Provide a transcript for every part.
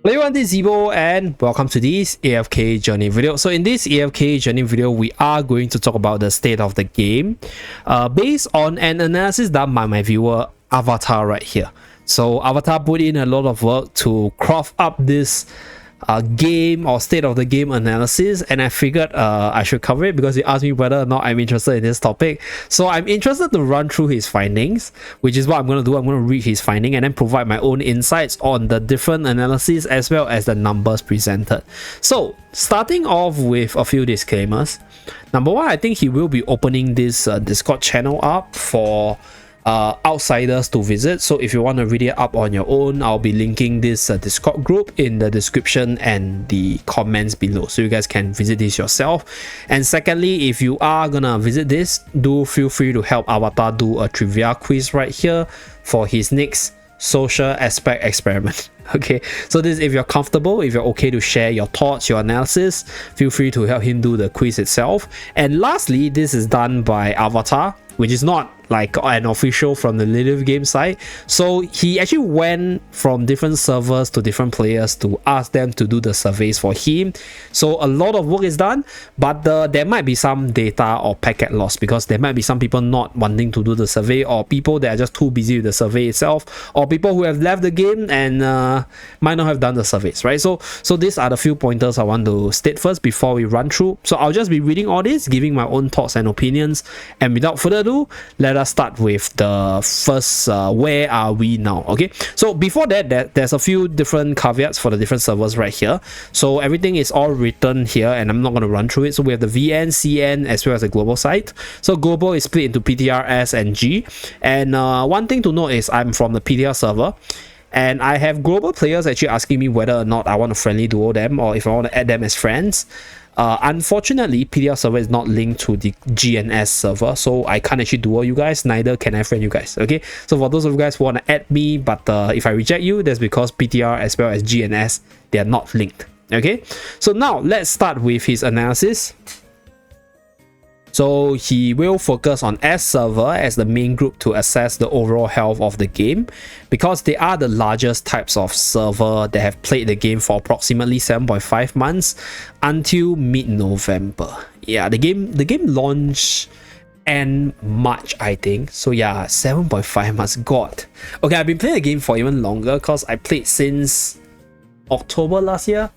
Hello everyone, this is Zeeebo and welcome to this AFK Journey video. So in this AFK Journey video, we are going to talk about the state of the game based on an analysis done by my viewer Avatar right here. So Avatar put in a lot of work to craft up this game or state of the game analysis, and I figured I should cover it because he asked me whether or not I'm interested in this topic. So I'm interested to run through his findings, which is what I'm going to do. I'm going to read his finding and then provide my own insights on the different analyses as well as the numbers presented. So starting off with a few disclaimers. Number one, I think he will be opening this Discord channel up for outsiders to visit. So if you want to read it up on your own, I'll be linking this Discord group in the description and the comments below, so you guys can visit this yourself. And secondly, if you are gonna visit this, do feel free to help Avatar do a trivia quiz right here for his next social aspect experiment. Okay, so this, if you're comfortable, if you're okay to share your thoughts, your analysis, feel free to help him do the quiz itself. And lastly, this is done by Avatar, which is not like an official from the Live game site. So he actually went from different servers to different players to ask them to do the surveys for him. So a lot of work is done, but there might be some data or packet loss because there might be some people not wanting to do the survey, or people that are just too busy with the survey itself, or people who have left the game and might not have done the surveys, right? So these are the few pointers I want to state first before we run through. So I'll just be reading all this, giving my own thoughts and opinions, and without further ado, let us start with the first where are we now. Okay, so before that, there's a few different caveats for the different servers right here. So everything is all written here and I'm not going to run through it. So we have the VN, CN as well as the global site. So global is split into PTR, S and G, and one thing to note is I'm from the PTR server, and I have global players actually asking me whether or not I want to friendly duo them or if I want to add them as friends. Unfortunately, PTR server is not linked to the GNS server, so I can't actually duo you guys, neither can I friend you guys. Okay, so for those of you guys who want to add me, but if I reject you, that's because PTR as well as GNS, they are not linked. Okay, so now let's start with his analysis. So he will focus on S server as the main group to assess the overall health of the game, because they are the largest types of server that have played the game for approximately 7.5 months until mid-November. Yeah, the game launched in March, I think. So yeah, 7.5 months. God. Okay, I've been playing the game for even longer because I played since October last year.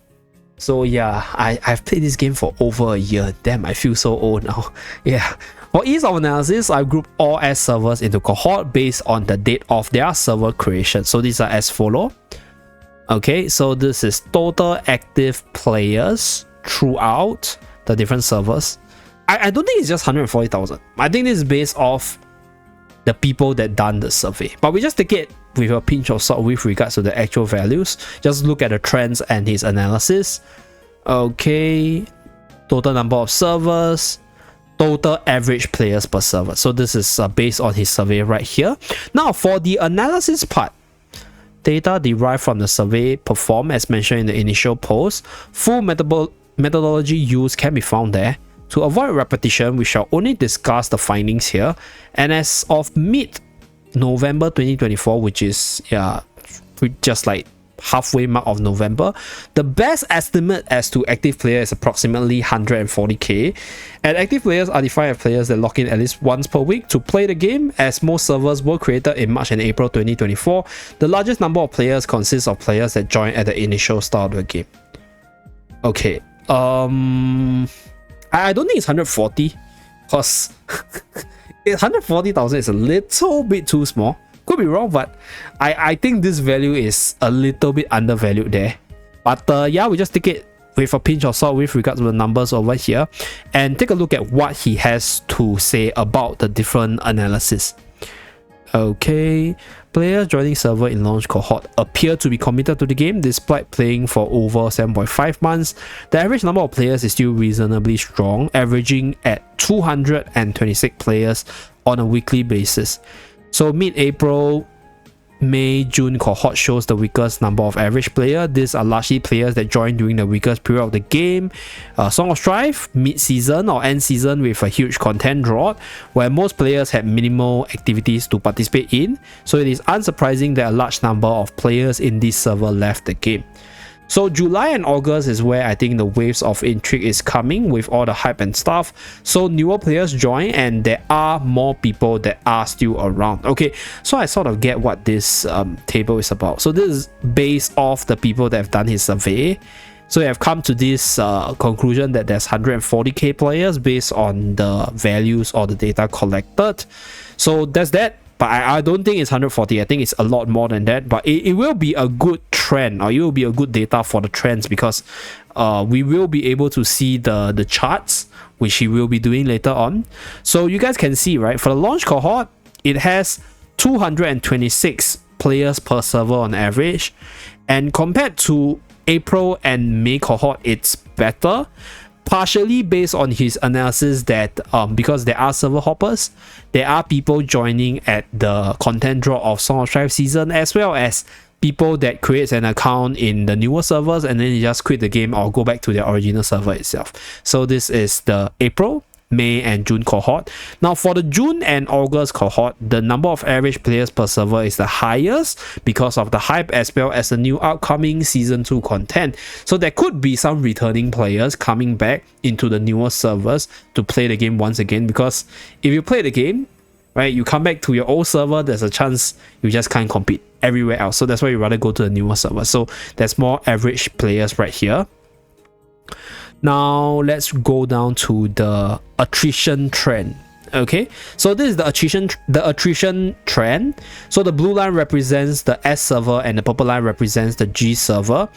So yeah, I've played this game for over a year. Damn, I feel so old now. Yeah. For ease of analysis, I've grouped all S servers into cohort based on the date of their server creation. So these are as follow. Okay, so this is total active players throughout the different servers. I don't think it's just 140,000. I think this is based off the people that done the survey, but we just take it with a pinch of salt with regards to the actual values. Just look at the trends and his analysis. Okay, total number of servers, total average players per server. So this is based on his survey right here. Now for the analysis part, data derived from the survey performed as mentioned in the initial post. Full methodology used can be found there. To avoid repetition, we shall only discuss the findings here. And as of mid-November 2024, which is just like halfway mark of November, the best estimate as to active player is approximately 140k. And active players are defined as players that log in at least once per week to play the game, as most servers were created in March and April 2024. The largest number of players consists of players that join at the initial start of the game. Okay, I don't think it's 140, because 140,000 is a little bit too small. Could be wrong, but I think this value is a little bit undervalued there. But yeah, we just take it with a pinch of salt with regards to the numbers over here and take a look at what he has to say about the different analysis. Okay, players joining server in launch cohort appear to be committed to the game despite playing for over 7.5 months. The average number of players is still reasonably strong, averaging at 226 players on a weekly basis. So mid-April, May, June cohort shows the weakest number of average player. These are largely players that join during the weakest period of the game. Song of Strife, mid-season or end season with a huge content drought, where most players had minimal activities to participate in. So it is unsurprising that a large number of players in this server left the game. So July and August is where I think the waves of intrigue is coming with all the hype and stuff. So newer players join and there are more people that are still around. Okay, so I sort of get what this table is about. So this is based off the people that have done his survey. So they have come to this conclusion that there's 140k players based on the values or the data collected. So that's that. But I don't think it's 140. I think it's a lot more than that. But it will be a good trend, or it will be a good data for the trends, because we will be able to see the charts, which he will be doing later on. So you guys can see, right, for the launch cohort, it has 226 players per server on average. And compared to April and May cohort, it's better. Partially based on his analysis that because there are server hoppers, there are people joining at the content drop of Song of Strife season, as well as people that creates an account in the newer servers and then they just quit the game or go back to their original server itself. So this is the April, May and June cohort. Now for the June and August cohort, the number of average players per server is the highest because of the hype as well as the new upcoming season 2 content. So there could be some returning players coming back into the newer servers to play the game once again, because if you play the game, right, you come back to your old server, there's a chance you just can't compete everywhere else. So that's why you rather go to the newer server. So there's more average players right here. Now let's go down to the attrition trend. Okay, so this is the attrition trend. So the blue line represents the S server and the purple line represents the G server.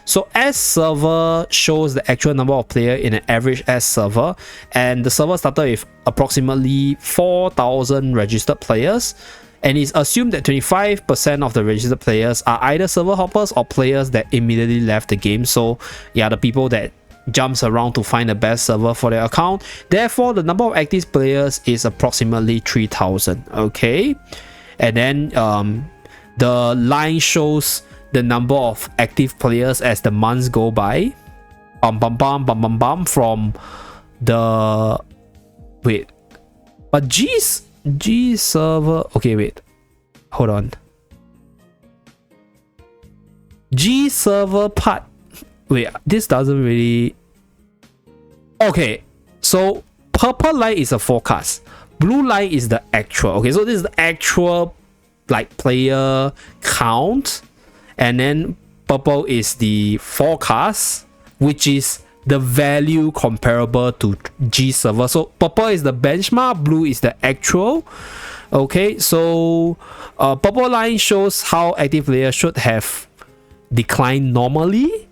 So S server shows the actual number of players in an average S server, and the server started with approximately 4,000 registered players, and it's assumed that 25% of the registered players are either server hoppers or players that immediately left the game. So yeah, the people that jumps around to find the best server for their account. Therefore, the number of active players is approximately 3,000. Okay, and then the line shows the number of active players as the months go by. From the but G server. Okay, wait, hold on. G server part. Wait, this doesn't really. Okay, so purple line is a forecast, blue line is the actual. Okay, so this is the actual like player count, and then purple is the forecast, which is the value comparable to G server. So purple is the benchmark, blue is the actual. Okay, so purple line shows how active players should have declined normally,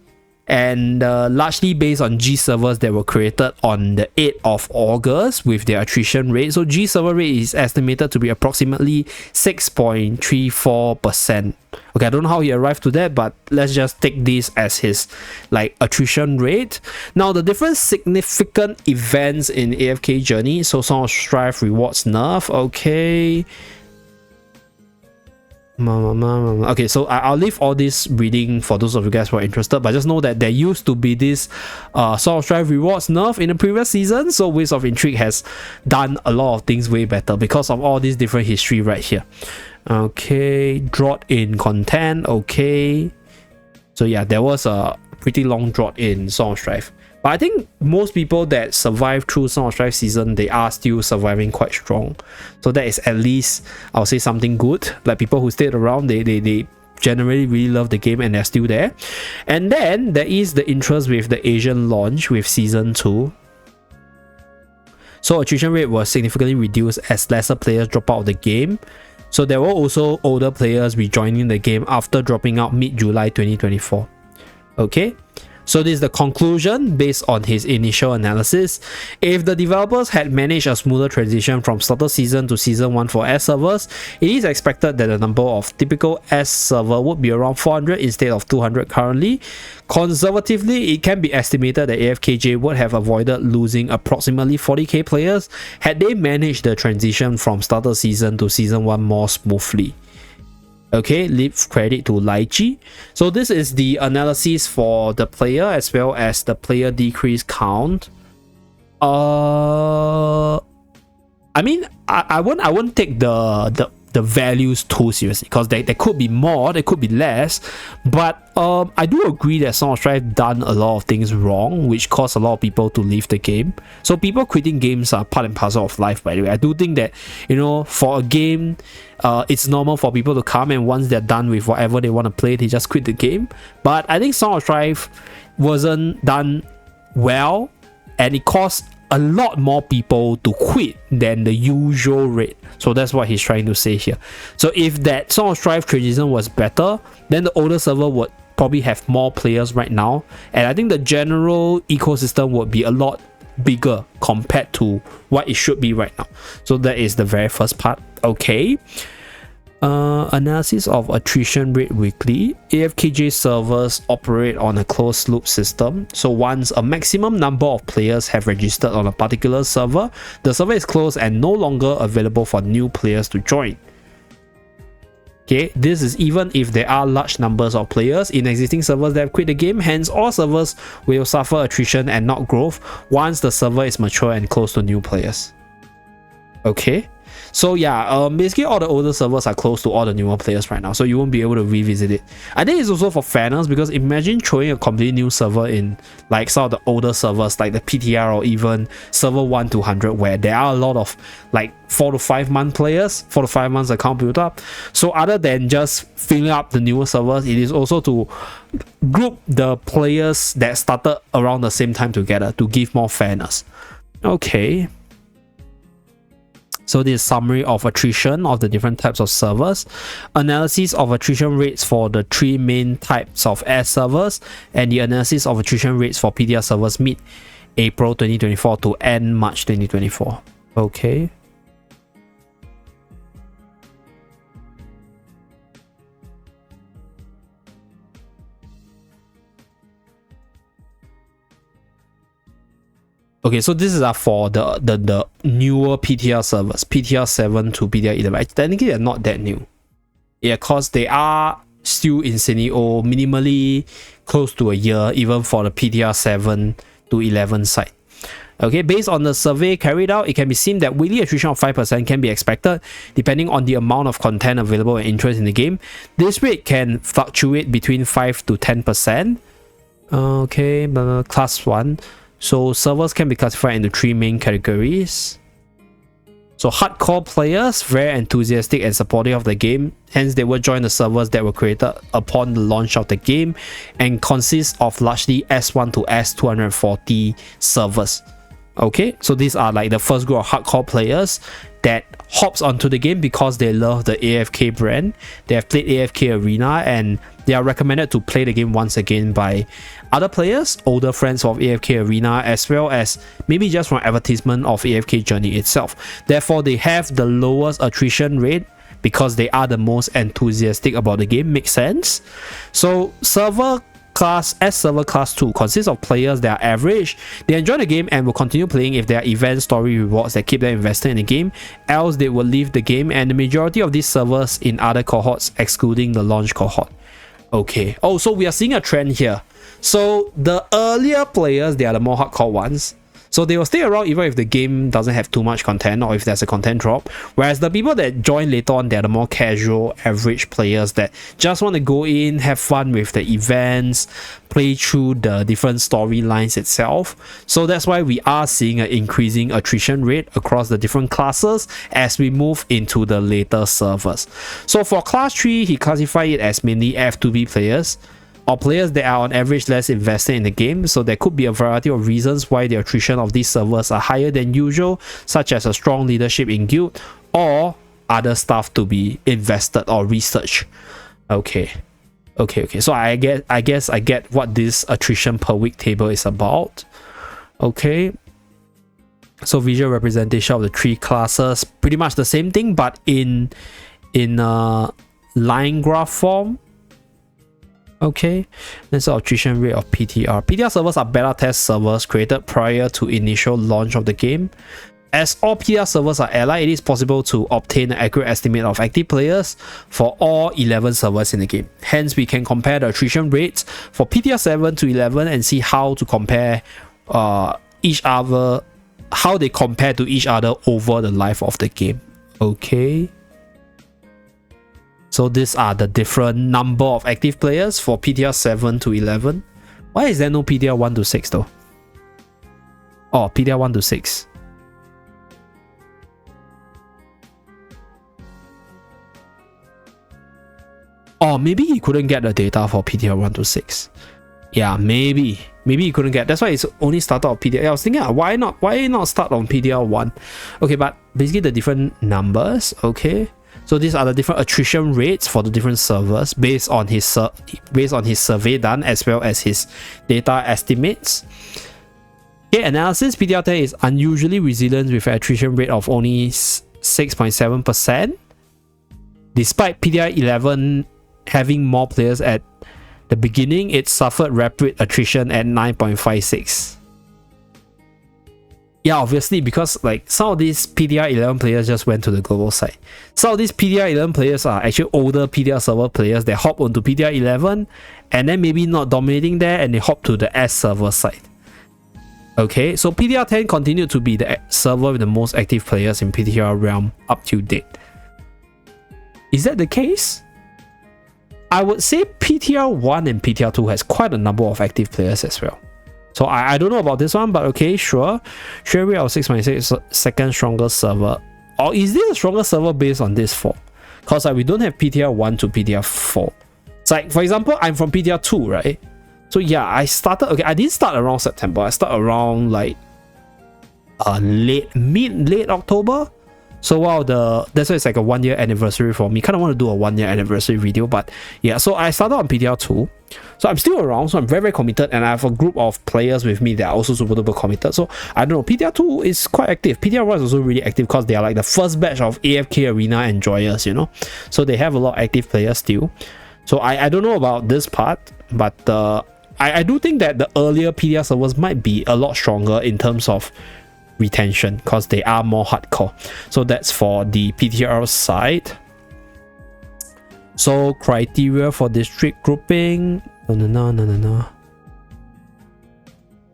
and largely based on G servers that were created on the 8th of August with their attrition rate. So G server rate is estimated to be approximately 6.34%. Okay, I don't know how he arrived to that, but let's just take this as his like attrition rate. Now the different significant events in AFK Journey. So Song of Strife rewards nerf. Okay. Okay, so I'll leave all this reading for those of you guys who are interested, but just know that there used to be this Song of Strife rewards nerf in the previous season. So Waves of Intrigue has done a lot of things way better because of all this different history right here. Okay, drought in content. Okay, so yeah, there was a pretty long drought in Song of Strife, but I think most people that survive through Song of Strife season, they are still surviving quite strong. So that is at least, I'll say, something good. Like people who stayed around, they generally really love the game and they're still there. And then there is the interest with the Asian launch with season 2. So attrition rate was significantly reduced as lesser players drop out of the game. So there were also older players rejoining the game after dropping out mid-July 2024. Okay, so this is the conclusion based on his initial analysis. If the developers had managed a smoother transition from starter season to season 1 for S servers, it is expected that the number of typical S server would be around 400 instead of 200 currently. Conservatively, it can be estimated that AFKJ would have avoided losing approximately 40k players had they managed the transition from starter season to season 1 more smoothly. Okay, leave credit to Lychee. So this is the analysis for the player as well as the player decrease count. I mean, I won't take the the values too seriously, because there could be more, there could be less, but I do agree that Song of Strife done a lot of things wrong, which caused a lot of people to leave the game. So people quitting games are part and parcel of life, by the way. I do think that, you know, for a game, it's normal for people to come, and once they're done with whatever they want to play, they just quit the game. But I think Song of Strife wasn't done well, and it caused a lot more people to quit than the usual rate. So that's what he's trying to say here. So if that Song of Strife transition was better, then the older server would probably have more players right now, and I think the general ecosystem would be a lot bigger compared to what it should be right now. So that is the very first part. Okay. Analysis of attrition rate weekly. AFKJ servers operate on a closed loop system. So once a maximum number of players have registered on a particular server, the server is closed and no longer available for new players to join. Okay, this is even if there are large numbers of players in existing servers that have quit the game. Hence, all servers will suffer attrition and not growth once the server is mature and close to new players. Okay. So yeah, basically all the older servers are close to all the newer players right now, so you won't be able to revisit it. I think it's also for fairness, because imagine throwing a completely new server in like some of the older servers like the PTR or even server 1 to 100, where there are a lot of like 4 to 5 month players, 4 to 5 months account built up. So other than just filling up the newer servers, it is also to group the players that started around the same time together to give more fairness. Okay. So this is summary of attrition of the different types of servers, analysis of attrition rates for the 3 main types of S servers, and the analysis of attrition rates for PTR servers mid-April 2024 to end March 2024. Okay. Okay, so this is for the newer PTR servers, PTR 7 to PTR 11. Technically, they're not that new. Yeah, because they are still in Senio, minimally close to a year, even for the PTR 7 to 11 side. Okay, based on the survey carried out, it can be seen that weekly attrition of 5% can be expected depending on the amount of content available and interest in the game. This rate can fluctuate between 5 to 10%. Okay, class 1. So servers can be classified into 3 main categories. So hardcore players, very enthusiastic and supportive of the game, hence they will join the servers that were created upon the launch of the game and consist of largely S1 to S240 servers. Okay, so these are like the first group of hardcore players that hops onto the game because they love the AFK brand. They have played AFK Arena and they are recommended to play the game once again by other players, older friends of AFK Arena, as well as maybe just from advertisement of AFK Journey itself. Therefore, they have the lowest attrition rate because they are the most enthusiastic about the game. Makes sense. So server class S server class 2 consists of players that are average. They enjoy the game and will continue playing if there are event story rewards that keep them invested in the game, else they will leave the game, and the majority of these servers in other cohorts excluding the launch cohort. Okay, oh, so we are seeing a trend here. So the earlier players, they are the more hardcore ones, so they will stay around even if the game doesn't have too much content or if there's a content drop, whereas the people that join later on, they're the more casual average players that just want to go in, have fun with the events, play through the different storylines itself. So that's why we are seeing an increasing attrition rate across the different classes as we move into the later servers. So for class 3, he classified it as mainly F2B players, or players that are on average less invested in the game. So there could be a variety of reasons why the attrition of these servers are higher than usual, such as a strong leadership in guild or other stuff to be invested or researched. Okay. So I guess I get what this attrition per week table is about. Okay. So visual representation of the 3 classes, pretty much the same thing, but in line graph form. Okay, that's the attrition rate of PTR. PTR servers are beta test servers created prior to initial launch of the game. As all PTR servers are allied, it is possible to obtain an accurate estimate of active players for all 11 servers in the game. Hence, we can compare the attrition rates for PTR 7 to 11 and see how to compare each other, how they compare to each other over the life of the game. Okay. So these are the different number of active players for PTR 7 to 11. Why is there no PTR 1 to 6 though? Oh, PTR 1 to 6. Oh, maybe he couldn't get the data for PTR 1 to 6. Yeah, maybe he couldn't get. That's why it's only started on PTR. I was thinking, why not start on PTR 1? Okay, but basically the different numbers. Okay, so these are the different attrition rates for the different servers based on his survey done, as well as his data estimates. Okay, analysis. PTR 10 is unusually resilient with an attrition rate of only 6.7%, despite PTR 11 having more players at the beginning. It suffered rapid attrition at 9.56. Yeah, obviously, because like some of these PTR 11 players just went to the global side. Some of these PTR 11 players are actually older PTR server players that hop onto PTR 11 and then maybe not dominating there, and they hop to the S server side. Okay, so PTR 10 continued to be the server with the most active players in PTR realm up to date. Is that the case? I would say PTR 1 and PTR 2 has quite a number of active players as well. So I don't know about this one, but okay, sure. Share rate of 6.6, second strongest server. Or is this a stronger server based on this form? Because we don't have PTR 1 to PTR 4. It's like, for example, I'm from PTR 2, right? So yeah, I didn't start around September. I started around like late October. So wow, that's why it's like a 1 year anniversary for me. Kind of want to do a 1 year anniversary video, but yeah. So I started on PTR 2, so I'm still around. So I'm very committed, and I have a group of players with me that are also super duper committed. So I don't know. PTR 2 is quite active. PTR 1 is also really active because they are like the first batch of AFK Arena enjoyers, you know. So they have a lot of active players still. So I don't know about this part, but I do think that the earlier PTR servers might be a lot stronger in terms of retention because they are more hardcore. So that's for the PTR side. So criteria for district grouping,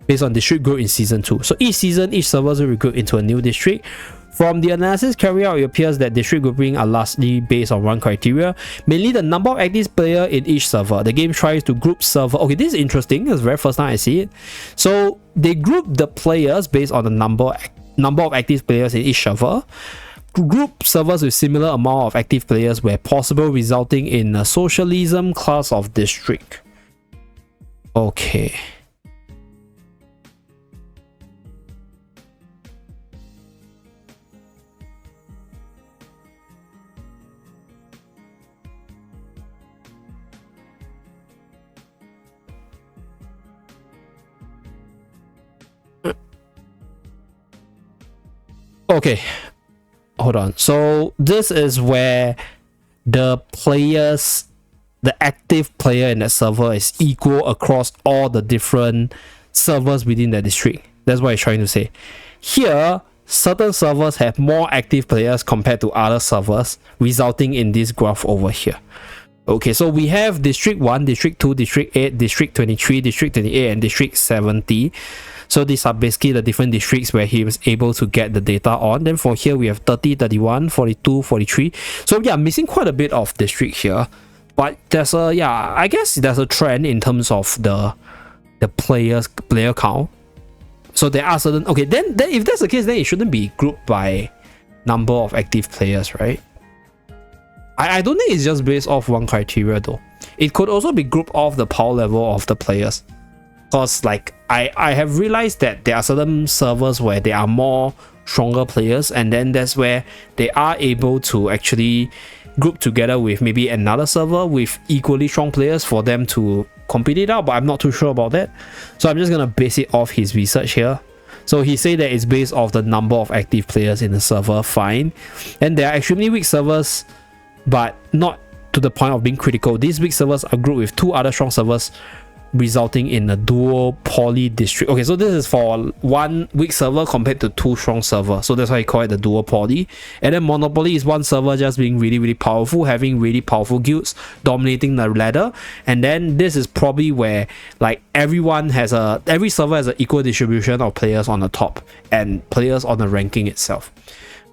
based on district group in season 2. So each season, each server will recruit into a new district. From the analysis carried out, it appears that district grouping are largely based on one criteria, mainly the number of active players in each server. The game tries to group server. Okay, this is interesting. It's the very first time I see it. So they group the players based on the number of active players in each server. Group servers with similar amount of active players where possible, resulting in a socialism class of district. Okay. Okay, hold on. So this is where the active player in that server is equal across all the different servers within the district. That's what it's trying to say. Here, certain servers have more active players compared to other servers, resulting in this graph over here. Okay, so we have District 1, District 2, District 8, District 23, District 28, and District 70. So these are basically the different districts where he was able to get the data on. Then for here, we have 30, 31, 42, 43. So yeah, missing quite a bit of district here. But there's a, yeah, I guess there's a trend in terms of the player count. So there are certain, okay, then if that's the case, then it shouldn't be grouped by number of active players, right? I don't think it's just based off one criteria though. It could also be grouped off the power level of the players. Because like I have realized that there are certain servers where there are more stronger players, and then that's where they are able to actually group together with maybe another server with equally strong players for them to compete it out, but I'm not too sure about that. So I'm just gonna base it off his research here. So he said that it's based off the number of active players in the server, fine. And there are extremely weak servers, but not to the point of being critical. These weak servers are grouped with two other strong servers, resulting in a dual poly district. Okay, so this is for one weak server compared to two strong servers. So that's why I call it the dual poly. And then monopoly is one server just being really, really powerful, having really powerful guilds, dominating the ladder. And then this is probably where like every server has an equal distribution of players on the top and players on the ranking itself.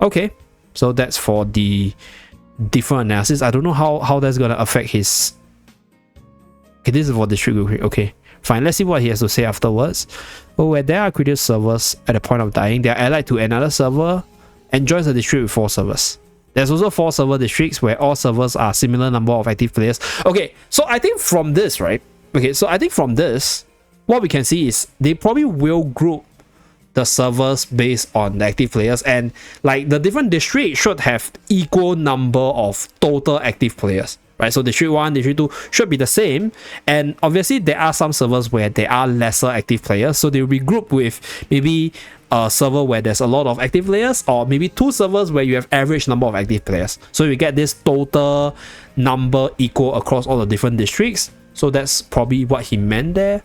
Okay, so that's for the different analysis. I don't know how that's gonna affect his. Okay, this is for district. Okay, fine. Let's see what he has to say afterwards. Oh, where there are critical servers at the point of dying, they are allied to another server and joins the district with 4 servers. There's also 4 server districts where all servers are similar number of active players. Okay, so I think from this, right? Okay, so I think from this, what we can see is they probably will group the servers based on the active players, and like the different districts should have equal number of total active players, right? So district 1, district 2 should be the same, and obviously there are some servers where there are lesser active players, so they will be grouped with maybe a server where there's a lot of active players, or maybe 2 servers where you have average number of active players, so you get this total number equal across all the different districts. So that's probably what he meant there.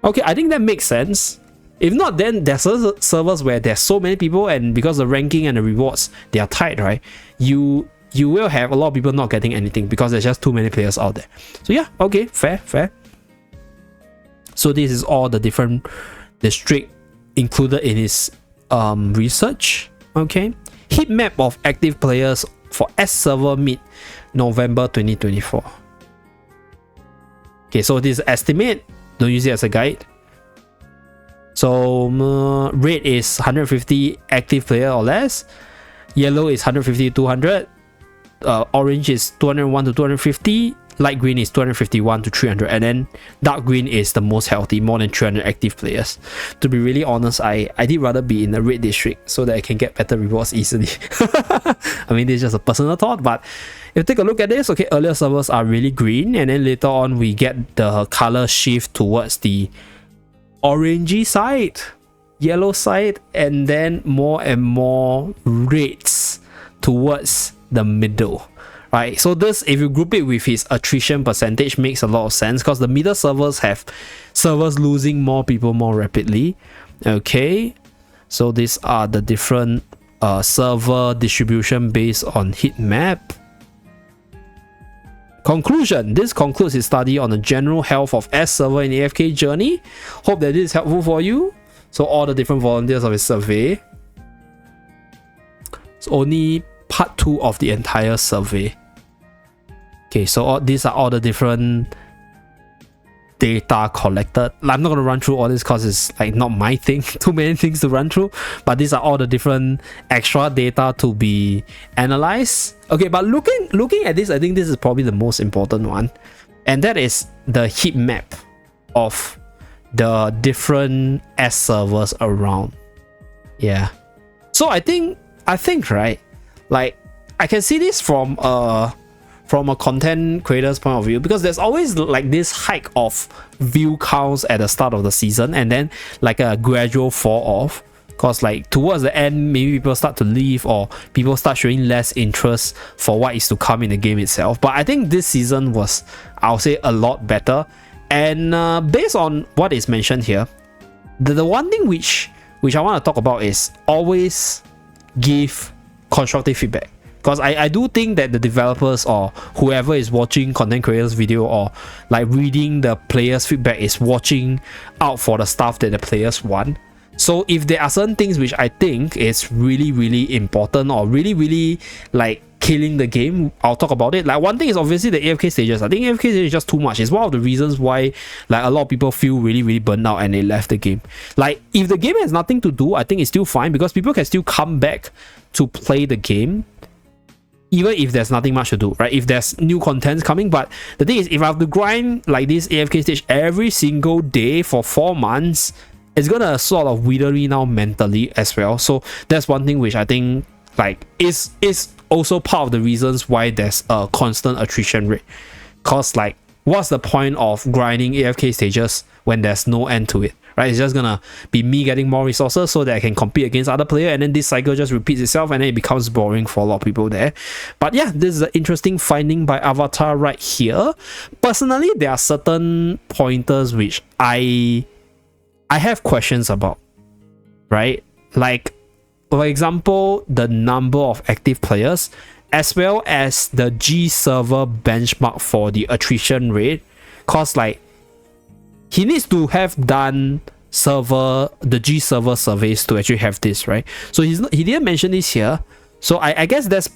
Okay, I think that makes sense. If not, then there's servers where there's so many people, and because the ranking and the rewards, they are tight, right? You will have a lot of people not getting anything because there's just too many players out there. So yeah, okay, fair. So this is all the different district included in his research. Okay, heat map of active players for S server mid-November 2024. Okay, so this is estimate. Don't use it as a guide. So red is 150 active player or less, yellow is 150 to 200, orange is 201 to 250, light green is 251 to 300, and then dark green is the most healthy, more than 300 active players. To be really honest, I did rather be in the red district so that I can get better rewards easily. I mean, this is just a personal thought, but if you take a look at this, okay, earlier servers are really green, and then later on we get the color shift towards the orangey side, yellow side, and then more and more reds towards the middle, right? So this, if you group it with his attrition percentage, makes a lot of sense, because the middle servers have servers losing more people more rapidly. Okay, so these are the different server distribution based on heat map. Conclusion. This concludes his study on the general health of S server in AFK Journey. Hope that this is helpful for you. So all the different volunteers of his survey. It's only part 2 of the entire survey. Okay, so these are all the different data collected. I'm not going to run through all this because it's like not my thing. Too many things to run through. But these are all the different extra data to be analyzed. Okay, but looking at this, I think this is probably the most important one, and that is the heat map of the different S servers around. Yeah. So I think right, like I can see this from a content creator's point of view, because there's always like this hike of view counts at the start of the season, and then like a gradual fall off, because like towards the end maybe people start to leave, or people start showing less interest for what is to come in the game itself. But I think this season was, I'll say, a lot better. And based on what is mentioned here, the one thing which I want to talk about is always give constructive feedback. Because I do think that the developers or whoever is watching content creators video or like reading the players feedback is watching out for the stuff that the players want. So if there are certain things which I think is really important, or really like killing the game, I'll talk about it. Like one thing is obviously the AFK stages. I think AFK stages is just too much. It's one of the reasons why like a lot of people feel really burned out and they left the game. Like if the game has nothing to do, I think it's still fine, because people can still come back to play the game even if there's nothing much to do, right? If there's new contents coming. But the thing is, if I have to grind like this AFK stage every single day for 4 months, it's gonna sort of wither me now mentally as well. So that's one thing which I think like is also part of the reasons why there's a constant attrition rate. Cause like, what's the point of grinding AFK stages when there's no end to it, right? It's just gonna be me getting more resources so that I can compete against other players, and then this cycle just repeats itself, and then it becomes boring for a lot of people there. But yeah, this is an interesting finding by Avatar right here. Personally, there are certain pointers which I have questions about, right? Like, for example, the number of active players, as well as the G server benchmark for the attrition rate. Cause like, he needs to have done the G server surveys to actually have this, right? So he didn't mention this here. So I guess that's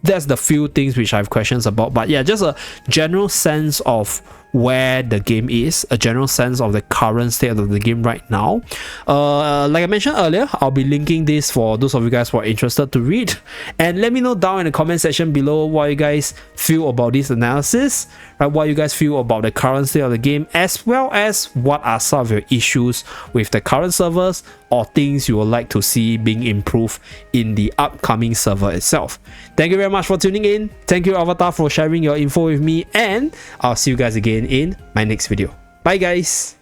that's the few things which I have questions about. But yeah, just a general sense of where the game is, a general sense of the current state of the game right now. Like I mentioned earlier, I'll be linking this for those of you guys who are interested to read, and let me know down in the comment section below what you guys feel about this analysis, right? What you guys feel about the current state of the game, as well as what are some of your issues with the current servers or things you would like to see being improved in the upcoming server itself. Thank you very much for tuning in. Thank you, Avatar, for sharing your info with me, and I'll see you guys again in my next video. Bye guys.